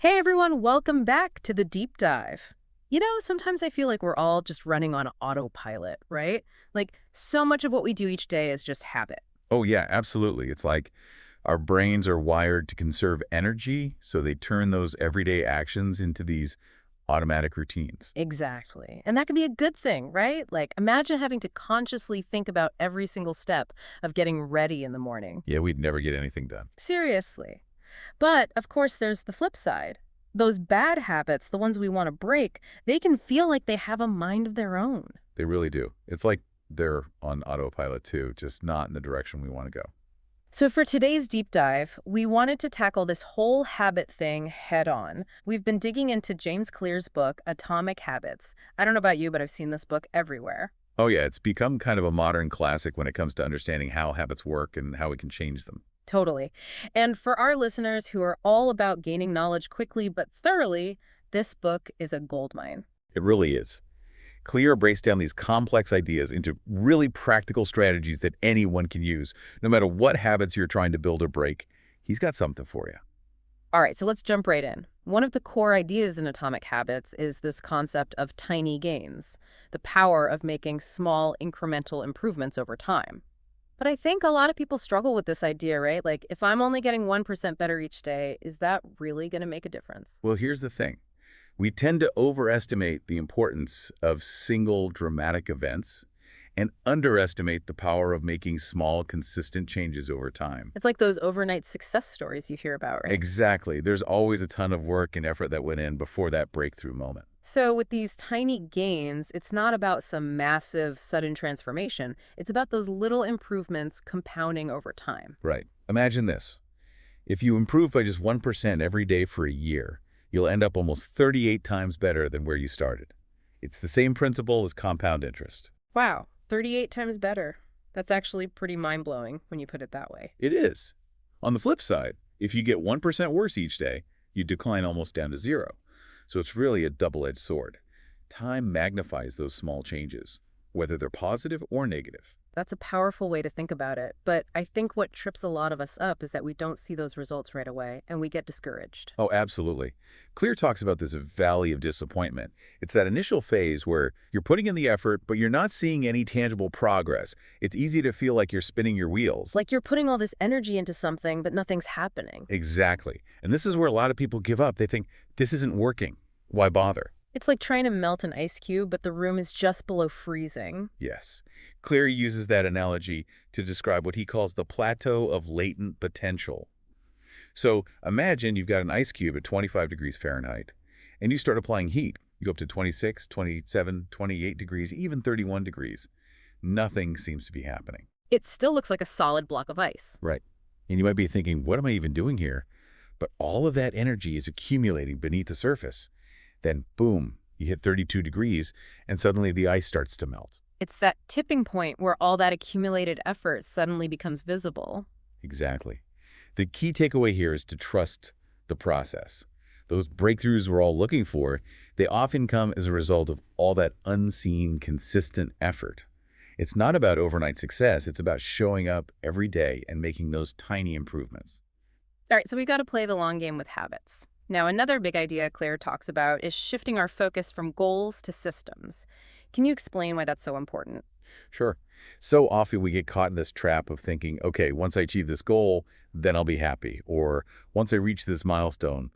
Hey everyone, welcome back to the deep dive. Sometimes I feel like we're all just running on autopilot, right? Like so much of what we do each day is just habit. Oh, yeah, absolutely. It's like our brains are wired to conserve energy, so they turn those everyday actions into these automatic routines. Exactly. And that can be a good thing, right? Like imagine having to consciously think about every single step of getting ready in the morning. Yeah, we'd never get anything done. Seriously. But of course, there's the flip side. Those bad habits, the ones we want to break, they can feel like they have a mind of their own. They really do. It's like they're on autopilot too, just not in the direction we want to go. So for today's deep dive, we wanted to tackle this whole habit thing head on. We've been digging into James Clear's book, Atomic Habits. I don't know about you, but I've seen this book everywhere. Oh, yeah, it's become kind of a modern classic when it comes to understanding how habits work and how we can change them. Totally. And for our listeners who are all about gaining knowledge quickly but thoroughly, this book is a goldmine. It really is. Clear breaks down these complex ideas into really practical strategies that anyone can use. No matter what habits you're trying to build or break, he's got something for you. All right, so let's jump right in. One of the core ideas in Atomic Habits is this concept of tiny gains, the power of making small incremental improvements over time. But I think a lot of people struggle with this idea, right? Like, if I'm only getting 1% better each day, is that really going to make a difference? Well, here's the thing. We tend to overestimate the importance of single dramatic events and underestimate the power of making small, consistent changes over time. It's like those overnight success stories you hear about, right? Exactly. There's always a ton of work and effort that went in before that breakthrough moment. So with these tiny gains, it's not about some massive, sudden transformation. It's about those little improvements compounding over time. Right. Imagine this. If you improve by just 1% every day for a year, you'll end up almost 38 times better than where you started. It's the same principle as compound interest. Wow, 38 times better. That's actually pretty mind-blowing when you put it that way. It is. On the flip side, if you get 1% worse each day, you decline almost down to zero. So it's really a double-edged sword. Time magnifies those small changes, whether they're positive or negative. That's a powerful way to think about it. But I think what trips a lot of us up is that we don't see those results right away, and we get discouraged. Oh, absolutely. Clear talks about this valley of disappointment. It's that initial phase where you're putting in the effort, but you're not seeing any tangible progress. It's easy to feel like you're spinning your wheels. Like you're putting all this energy into something, but nothing's happening. Exactly. And this is where a lot of people give up. They think, this isn't working. Why bother? It's like trying to melt an ice cube, but the room is just below freezing. Yes. Clear uses that analogy to describe what he calls the plateau of latent potential. So imagine you've got an ice cube at 25 degrees Fahrenheit, and you start applying heat. You go up to 26, 27, 28 degrees, even 31 degrees. Nothing seems to be happening. It still looks like a solid block of ice. Right. And you might be thinking, what am I even doing here? But all of that energy is accumulating beneath the surface. Then, boom, you hit 32 degrees, and suddenly the ice starts to melt. It's that tipping point where all that accumulated effort suddenly becomes visible. Exactly. The key takeaway here is to trust the process. Those breakthroughs we're all looking for, they often come as a result of all that unseen, consistent effort. It's not about overnight success. It's about showing up every day and making those tiny improvements. All right, so we've got to play the long game with habits. Now, another big idea Claire talks about is shifting our focus from goals to systems. Can you explain why that's so important? Sure. So often we get caught in this trap of thinking, okay, once I achieve this goal, then I'll be happy. Or once I reach this milestone,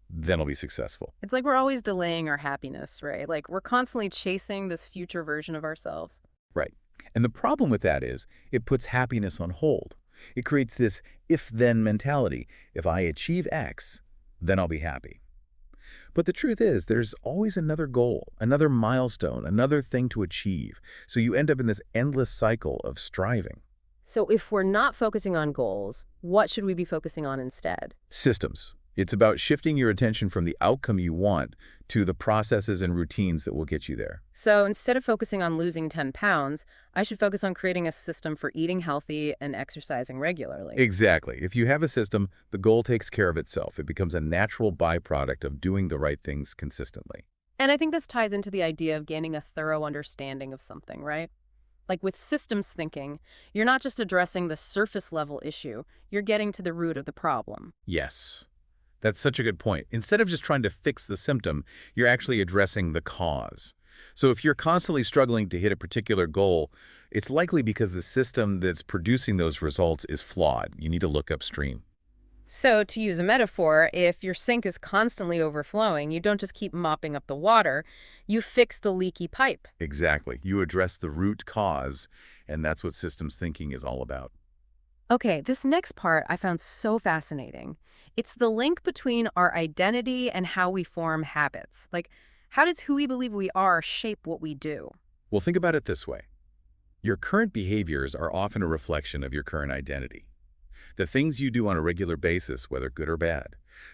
then I'll be successful. It's like we're always delaying our happiness, right? Like we're constantly chasing this future version of ourselves. Right. And the problem with that is it puts happiness on hold. It creates this if-then mentality. If I achieve X, then I'll be happy. But the truth is, there's always another goal, another milestone, another thing to achieve. So you end up in this endless cycle of striving. So if we're not focusing on goals, what should we be focusing on instead? Systems. It's about shifting your attention from the outcome you want to the processes and routines that will get you there. So instead of focusing on losing 10 pounds, I should focus on creating a system for eating healthy and exercising regularly. Exactly. If you have a system, the goal takes care of itself. It becomes a natural byproduct of doing the right things consistently. And I think this ties into the idea of gaining a thorough understanding of something, right? Like with systems thinking, you're not just addressing the surface level issue, you're getting to the root of the problem. Yes. That's such a good point. Instead of just trying to fix the symptom, you're actually addressing the cause. So if you're constantly struggling to hit a particular goal, it's likely because the system that's producing those results is flawed. You need to look upstream. So, to use a metaphor, if your sink is constantly overflowing, you don't just keep mopping up the water, you fix the leaky pipe. Exactly. You address the root cause, and that's what systems thinking is all about. Okay, this next part I found so fascinating. It's the link between our identity and how we form habits. Like, how does who we believe we are shape what we do? Well, think about it this way. Your current behaviors are often a reflection of your current identity. The things you do on a regular basis, whether good or bad,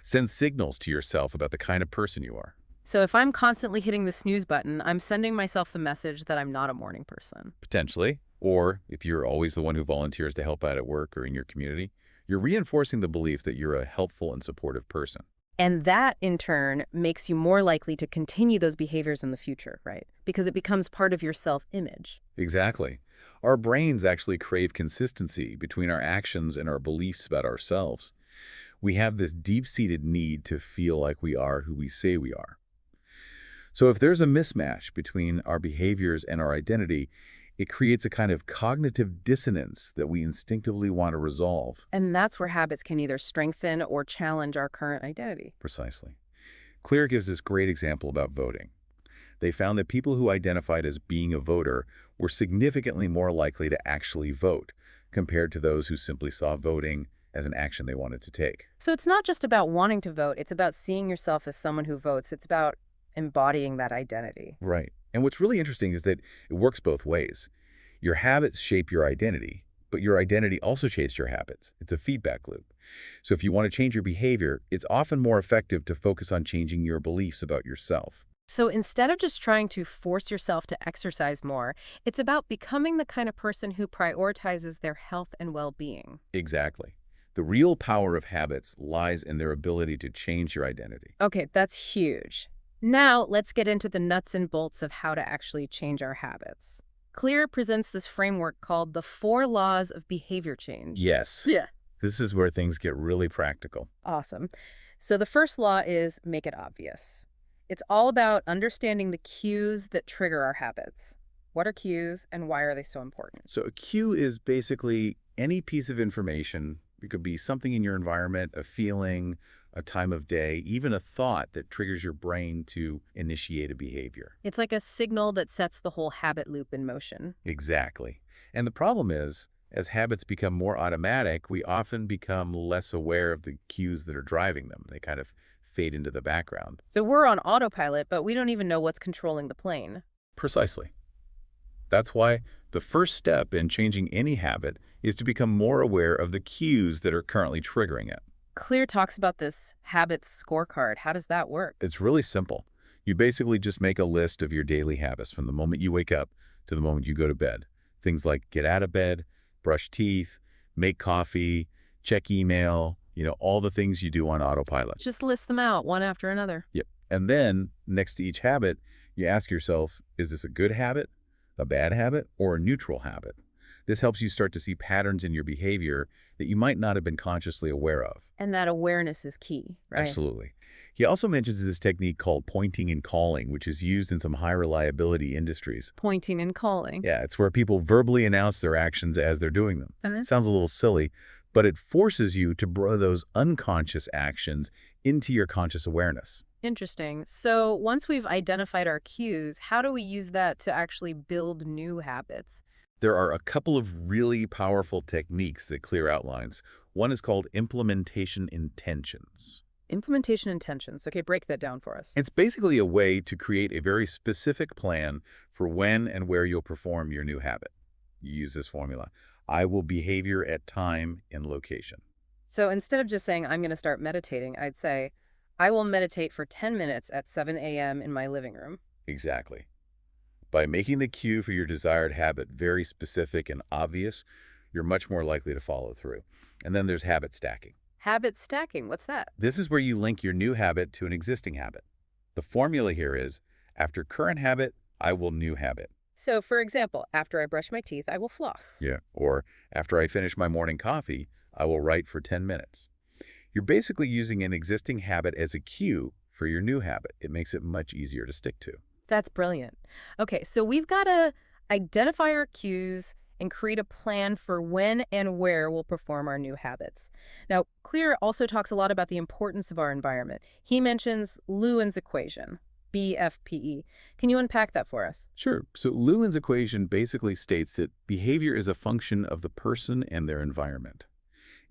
send signals to yourself about the kind of person you are. So if I'm constantly hitting the snooze button, I'm sending myself the message that I'm not a morning person. Potentially. Or if you're always the one who volunteers to help out at work or in your community, you're reinforcing the belief that you're a helpful and supportive person. And that, in turn, makes you more likely to continue those behaviors in the future, right? Because it becomes part of your self-image. Exactly. Our brains actually crave consistency between our actions and our beliefs about ourselves. We have this deep-seated need to feel like we are who we say we are. So if there's a mismatch between our behaviors and our identity, it creates a kind of cognitive dissonance that we instinctively want to resolve. And that's where habits can either strengthen or challenge our current identity. Precisely. Clear gives this great example about voting. They found that people who identified as being a voter were significantly more likely to actually vote compared to those who simply saw voting as an action they wanted to take. So it's not just about wanting to vote, it's about seeing yourself as someone who votes. It's about embodying that identity. Right. And what's really interesting is that it works both ways. Your habits shape your identity, but your identity also shapes your habits. It's a feedback loop. So if you want to change your behavior, it's often more effective to focus on changing your beliefs about yourself. So instead of just trying to force yourself to exercise more, it's about becoming the kind of person who prioritizes their health and well-being. Exactly. The real power of habits lies in their ability to change your identity. Okay, that's huge. Now, let's get into the nuts and bolts of how to actually change our habits. Clear presents this framework called the 4 Laws of Behavior Change. Yes. Yeah. This is where things get really practical. Awesome. So the first law is make it obvious. It's all about understanding the cues that trigger our habits. What are cues and why are they so important? So a cue is basically any piece of information. It could be something in your environment, a feeling, a time of day, even a thought that triggers your brain to initiate a behavior. It's like a signal that sets the whole habit loop in motion. Exactly. And the problem is, as habits become more automatic, we often become less aware of the cues that are driving them. They kind of fade into the background. So we're on autopilot, but we don't even know what's controlling the plane. Precisely. That's why the first step in changing any habit is to become more aware of the cues that are currently triggering it. Clear talks about this habits scorecard. How does that work? It's really simple. You basically just make a list of your daily habits from the moment you wake up to the moment you go to bed. Things like get out of bed, brush teeth, make coffee, check email, all the things you do on autopilot. Just list them out one after another. Yep. And then next to each habit, you ask yourself, is this a good habit, a bad habit, or a neutral habit? This helps you start to see patterns in your behavior that you might not have been consciously aware of. And that awareness is key, right? Absolutely. He also mentions this technique called pointing and calling, which is used in some high-reliability industries. Pointing and calling. Yeah, it's where people verbally announce their actions as they're doing them. Sounds a little silly, but it forces you to bring those unconscious actions into your conscious awareness. Interesting. So once we've identified our cues, how do we use that to actually build new habits? There are a couple of really powerful techniques that Clear outlines. One is called implementation intentions. Implementation intentions. Okay, break that down for us. It's basically a way to create a very specific plan for when and where you'll perform your new habit. You use this formula. I will behavior at time and location. So instead of just saying, I'm going to start meditating, I'd say, I will meditate for 10 minutes at 7 a.m. in my living room. Exactly. By making the cue for your desired habit very specific and obvious, you're much more likely to follow through. And then there's habit stacking. Habit stacking, what's that? This is where you link your new habit to an existing habit. The formula here is, after current habit, I will new habit. So, for example, after I brush my teeth, I will floss. Yeah. Or after I finish my morning coffee, I will write for 10 minutes. You're basically using an existing habit as a cue for your new habit. It makes it much easier to stick to. That's brilliant. Okay, so we've got to identify our cues and create a plan for when and where we'll perform our new habits. Now, Clear also talks a lot about the importance of our environment. He mentions Lewin's equation, BFPE. Can you unpack that for us? Sure. So Lewin's equation basically states that behavior is a function of the person and their environment.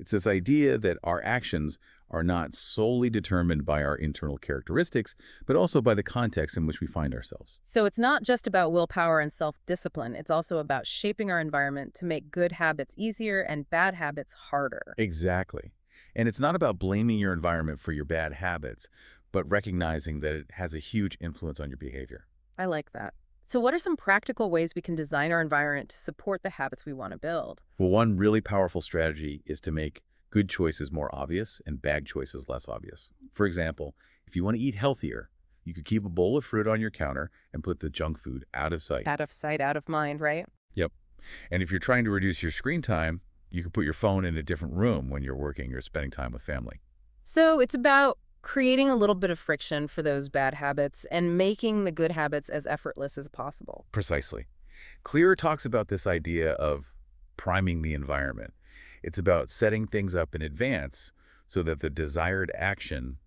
It's this idea that our actions are not solely determined by our internal characteristics, but also by the context in which we find ourselves. So it's not just about willpower and self-discipline. It's also about shaping our environment to make good habits easier and bad habits harder. Exactly. And it's not about blaming your environment for your bad habits, but recognizing that it has a huge influence on your behavior. I like that. So what are some practical ways we can design our environment to support the habits we want to build? Well, one really powerful strategy is to make good choices more obvious and bad choices less obvious. For example, if you want to eat healthier, you could keep a bowl of fruit on your counter and put the junk food out of sight. Out of sight, out of mind, right? Yep. And if you're trying to reduce your screen time, you could put your phone in a different room when you're working or spending time with family. So it's about creating a little bit of friction for those bad habits and making the good habits as effortless as possible. Precisely. Clear talks about this idea of priming the environment. It's about setting things up in advance so that the desired action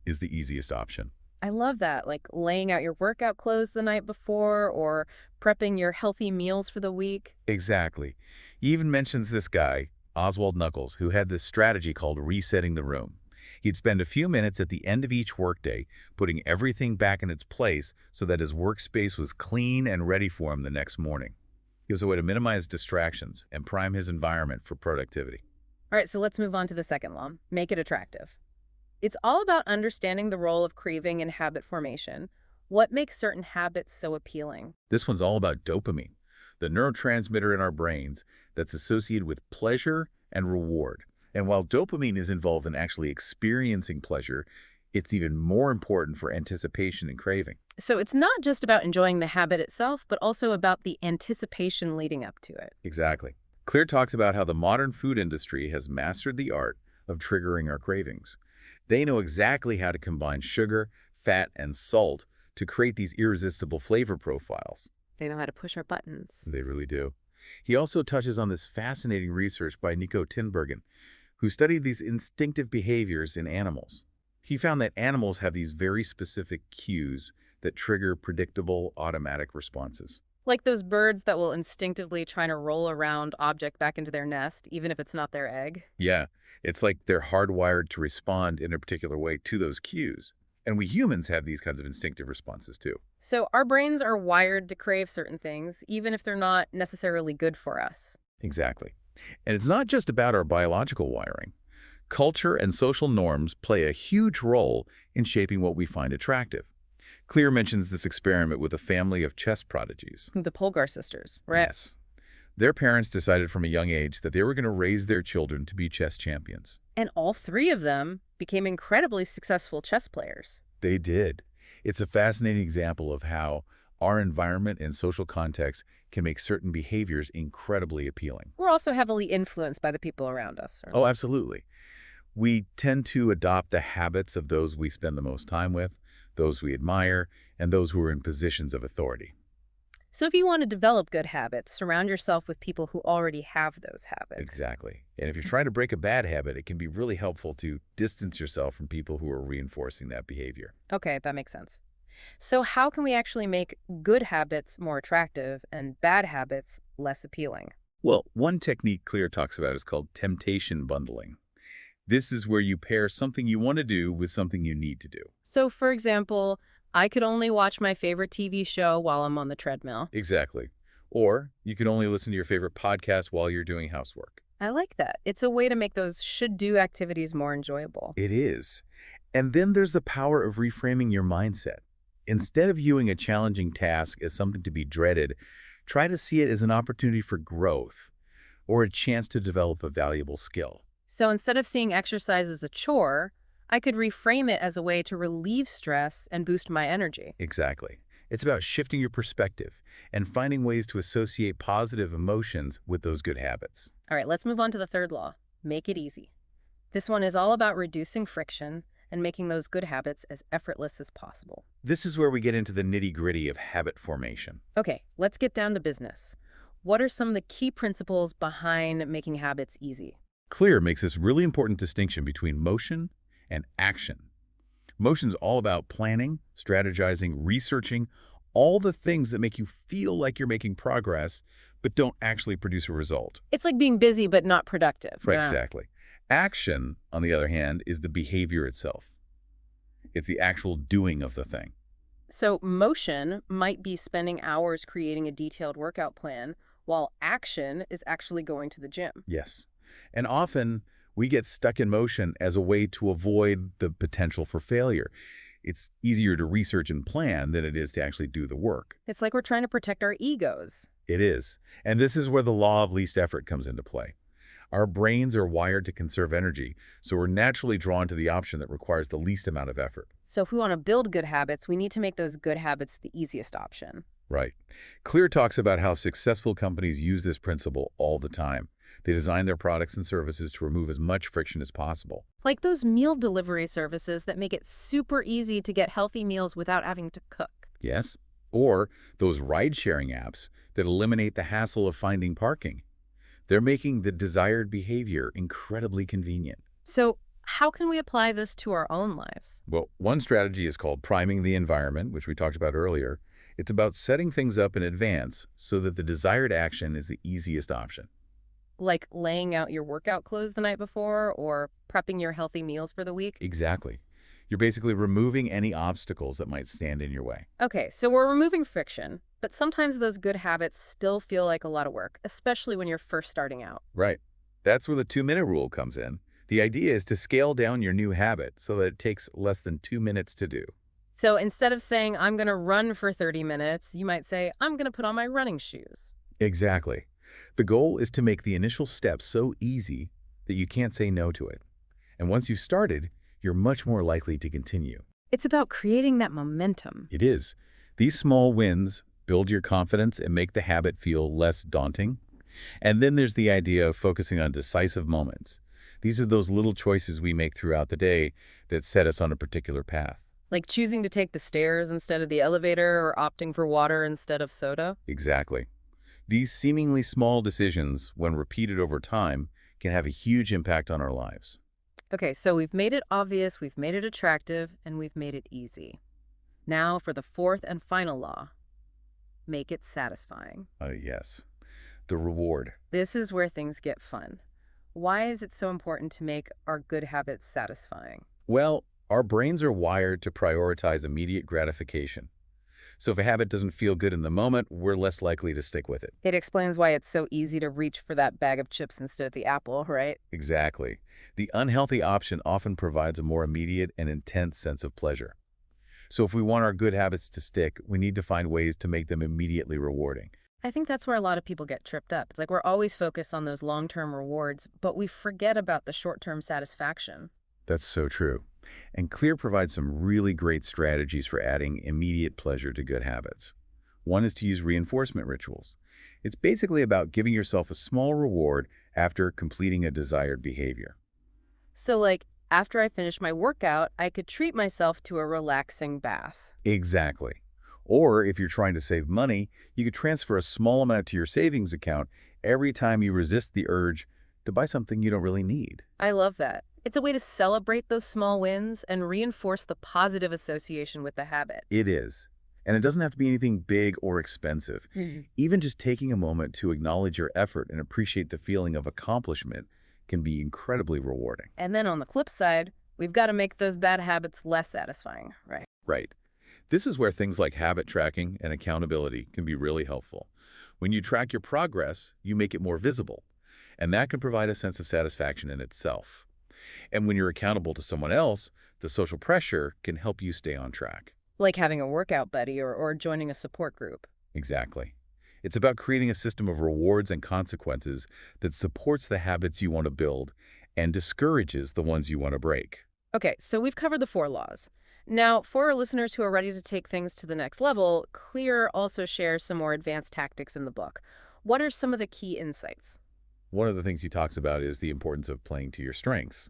is the easiest option. I love that, like laying out your workout clothes the night before or prepping your healthy meals for the week. Exactly. He even mentions this guy, Oswald Knuckles, who had this strategy called resetting the room. He'd spend a few minutes at the end of each workday putting everything back in its place so that his workspace was clean and ready for him the next morning. It was a way to minimize distractions and prime his environment for productivity. All right, so let's move on to the second law, make it attractive. It's all about understanding the role of craving in habit formation. What makes certain habits so appealing? This one's all about dopamine, the neurotransmitter in our brains that's associated with pleasure and reward. And while dopamine is involved in actually experiencing pleasure, it's even more important for anticipation and craving. So it's not just about enjoying the habit itself, but also about the anticipation leading up to it. Exactly. Clear talks about how the modern food industry has mastered the art of triggering our cravings. They know exactly how to combine sugar, fat, and salt to create these irresistible flavor profiles. They know how to push our buttons. They really do. He also touches on this fascinating research by Nico Tinbergen, who studied these instinctive behaviors in animals. He found that animals have these very specific cues that trigger predictable automatic responses. Like those birds that will instinctively try to roll a round object back into their nest, even if it's not their egg. Yeah, it's like they're hardwired to respond in a particular way to those cues. And we humans have these kinds of instinctive responses too. So our brains are wired to crave certain things, even if they're not necessarily good for us. Exactly. And it's not just about our biological wiring. Culture and social norms play a huge role in shaping what we find attractive. Clear mentions this experiment with a family of chess prodigies. The Polgar sisters, right? Yes. Their parents decided from a young age that they were going to raise their children to be chess champions. And all three of them became incredibly successful chess players. They did. It's a fascinating example of how our environment and social context can make certain behaviors incredibly appealing. We're also heavily influenced by the people around us. Oh, absolutely. We tend to adopt the habits of those we spend the most time with, those we admire, and those who are in positions of authority. So if you want to develop good habits, surround yourself with people who already have those habits. Exactly. And if you're trying to break a bad habit, it can be really helpful to distance yourself from people who are reinforcing that behavior. Okay, that makes sense. So how can we actually make good habits more attractive and bad habits less appealing? Well, one technique Clear talks about is called temptation bundling. This is where you pair something you want to do with something you need to do. So, for example, I could only watch my favorite TV show while I'm on the treadmill. Exactly. Or you can only listen to your favorite podcast while you're doing housework. I like that. It's a way to make those should-do activities more enjoyable. It is. And then there's the power of reframing your mindset. Instead of viewing a challenging task as something to be dreaded, try to see it as an opportunity for growth or a chance to develop a valuable skill. So instead of seeing exercise as a chore, I could reframe it as a way to relieve stress and boost my energy. Exactly. It's about shifting your perspective and finding ways to associate positive emotions with those good habits. All right, let's move on to the third law. Make it easy. This one is all about reducing friction and making those good habits as effortless as possible. This is where we get into the nitty-gritty of habit formation. Okay, let's get down to business. What are some of the key principles behind making habits easy? Clear makes this really important distinction between motion and action. Motion's all about planning, strategizing, researching, all the things that make you feel like you're making progress, but don't actually produce a result. It's like being busy but not productive. Right, Yeah. exactly. Action, on the other hand, is the behavior itself. It's the actual doing of the thing. So motion might be spending hours creating a detailed workout plan, while action is actually going to the gym. Yes. And often, we get stuck in motion as a way to avoid the potential for failure. It's easier to research and plan than it is to actually do the work. It's like we're trying to protect our egos. It is. And this is where the law of least effort comes into play. Our brains are wired to conserve energy, so we're naturally drawn to the option that requires the least amount of effort. So if we want to build good habits, we need to make those good habits the easiest option. Right. Clear talks about how successful companies use this principle all the time. They design their products and services to remove as much friction as possible. Like those meal delivery services that make it super easy to get healthy meals without having to cook. Yes? Or those ride-sharing apps that eliminate the hassle of finding parking. They're making the desired behavior incredibly convenient. So how can we apply this to our own lives? Well, one strategy is called priming the environment, which we talked about earlier. It's about setting things up in advance so that the desired action is the easiest option. Like laying out your workout clothes the night before or prepping your healthy meals for the week? Exactly. You're basically removing any obstacles that might stand in your way. Okay, so we're removing friction, but sometimes those good habits still feel like a lot of work, especially when you're first starting out. Right. That's where the 2-minute rule comes in. The idea is to scale down your new habit so that it takes less than 2 minutes to do. So instead of saying, I'm going to run for 30 minutes, you might say, I'm going to put on my running shoes. Exactly. The goal is to make the initial step so easy that you can't say no to it. And once you've started, you're much more likely to continue. It's about creating that momentum. It is. These small wins build your confidence and make the habit feel less daunting. And then there's the idea of focusing on decisive moments. These are those little choices we make throughout the day that set us on a particular path. Like choosing to take the stairs instead of the elevator or opting for water instead of soda. Exactly. These seemingly small decisions, when repeated over time, can have a huge impact on our lives. Okay, so we've made it obvious, we've made it attractive, and we've made it easy. Now for the fourth and final law. Make it satisfying. Yes. The reward. This is where things get fun. Why is it so important to make our good habits satisfying? Well, our brains are wired to prioritize immediate gratification. So if a habit doesn't feel good in the moment, we're less likely to stick with it. It explains why it's so easy to reach for that bag of chips instead of the apple, right? Exactly. The unhealthy option often provides a more immediate and intense sense of pleasure. So if we want our good habits to stick, we need to find ways to make them immediately rewarding. I think that's where a lot of people get tripped up. It's like we're always focused on those long-term rewards, but we forget about the short-term satisfaction. That's so true. And Clear provides some really great strategies for adding immediate pleasure to good habits. One is to use reinforcement rituals. It's basically about giving yourself a small reward after completing a desired behavior. So like, after I finish my workout, I could treat myself to a relaxing bath. Exactly. Or if you're trying to save money, you could transfer a small amount to your savings account every time you resist the urge to buy something you don't really need. I love that. It's a way to celebrate those small wins and reinforce the positive association with the habit. It is. And it doesn't have to be anything big or expensive. Even just taking a moment to acknowledge your effort and appreciate the feeling of accomplishment can be incredibly rewarding. And then on the flip side, we've got to make those bad habits less satisfying, right? Right. This is where things like habit tracking and accountability can be really helpful. When you track your progress, you make it more visible, and that can provide a sense of satisfaction in itself. And when you're accountable to someone else, the social pressure can help you stay on track. Like having a workout buddy or joining a support group. Exactly. It's about creating a system of rewards and consequences that supports the habits you want to build and discourages the ones you want to break. Okay, so we've covered the 4 laws. Now, for our listeners who are ready to take things to the next level, Clear also shares some more advanced tactics in the book. What are some of the key insights? One of the things he talks about is the importance of playing to your strengths.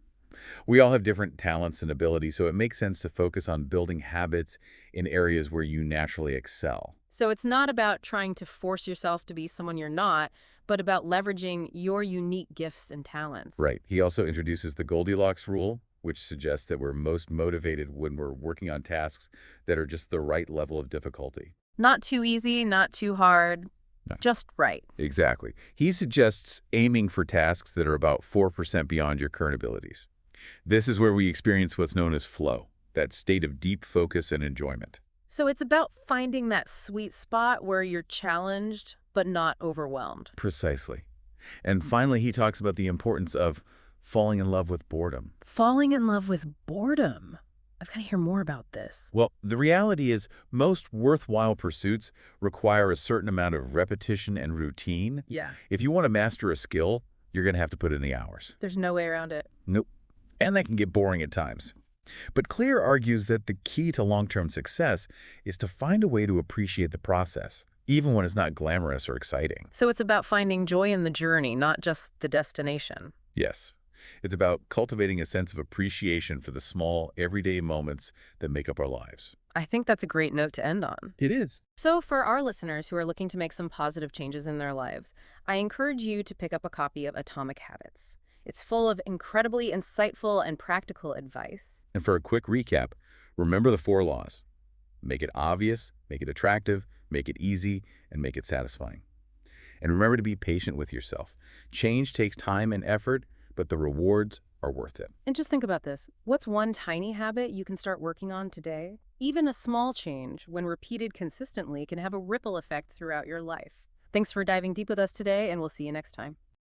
We all have different talents and abilities, so it makes sense to focus on building habits in areas where you naturally excel. So it's not about trying to force yourself to be someone you're not, but about leveraging your unique gifts and talents. Right. He also introduces the Goldilocks rule, which suggests that we're most motivated when we're working on tasks that are just the right level of difficulty. Not too easy, not too hard, No. just right. Exactly. He suggests aiming for tasks that are about 4% beyond your current abilities. This is where we experience what's known as flow, that state of deep focus and enjoyment. So it's about finding that sweet spot where you're challenged but not overwhelmed. Precisely. And finally, he talks about the importance of falling in love with boredom. Falling in love with boredom. I've got to hear more about this. Well, the reality is most worthwhile pursuits require a certain amount of repetition and routine. Yeah. If you want to master a skill, you're going to have to put in the hours. There's no way around it. Nope. And that can get boring at times. But Clear argues that the key to long-term success is to find a way to appreciate the process, even when it's not glamorous or exciting. So it's about finding joy in the journey, not just the destination. Yes. It's about cultivating a sense of appreciation for the small, everyday moments that make up our lives. I think that's a great note to end on. It is. So for our listeners who are looking to make some positive changes in their lives, I encourage you to pick up a copy of Atomic Habits. It's full of incredibly insightful and practical advice. And for a quick recap, remember the 4 laws. Make it obvious, make it attractive, make it easy, and make it satisfying. And remember to be patient with yourself. Change takes time and effort, but the rewards are worth it. And just think about this. What's one tiny habit you can start working on today? Even a small change, when repeated consistently, can have a ripple effect throughout your life. Thanks for diving deep with us today, and we'll see you next time.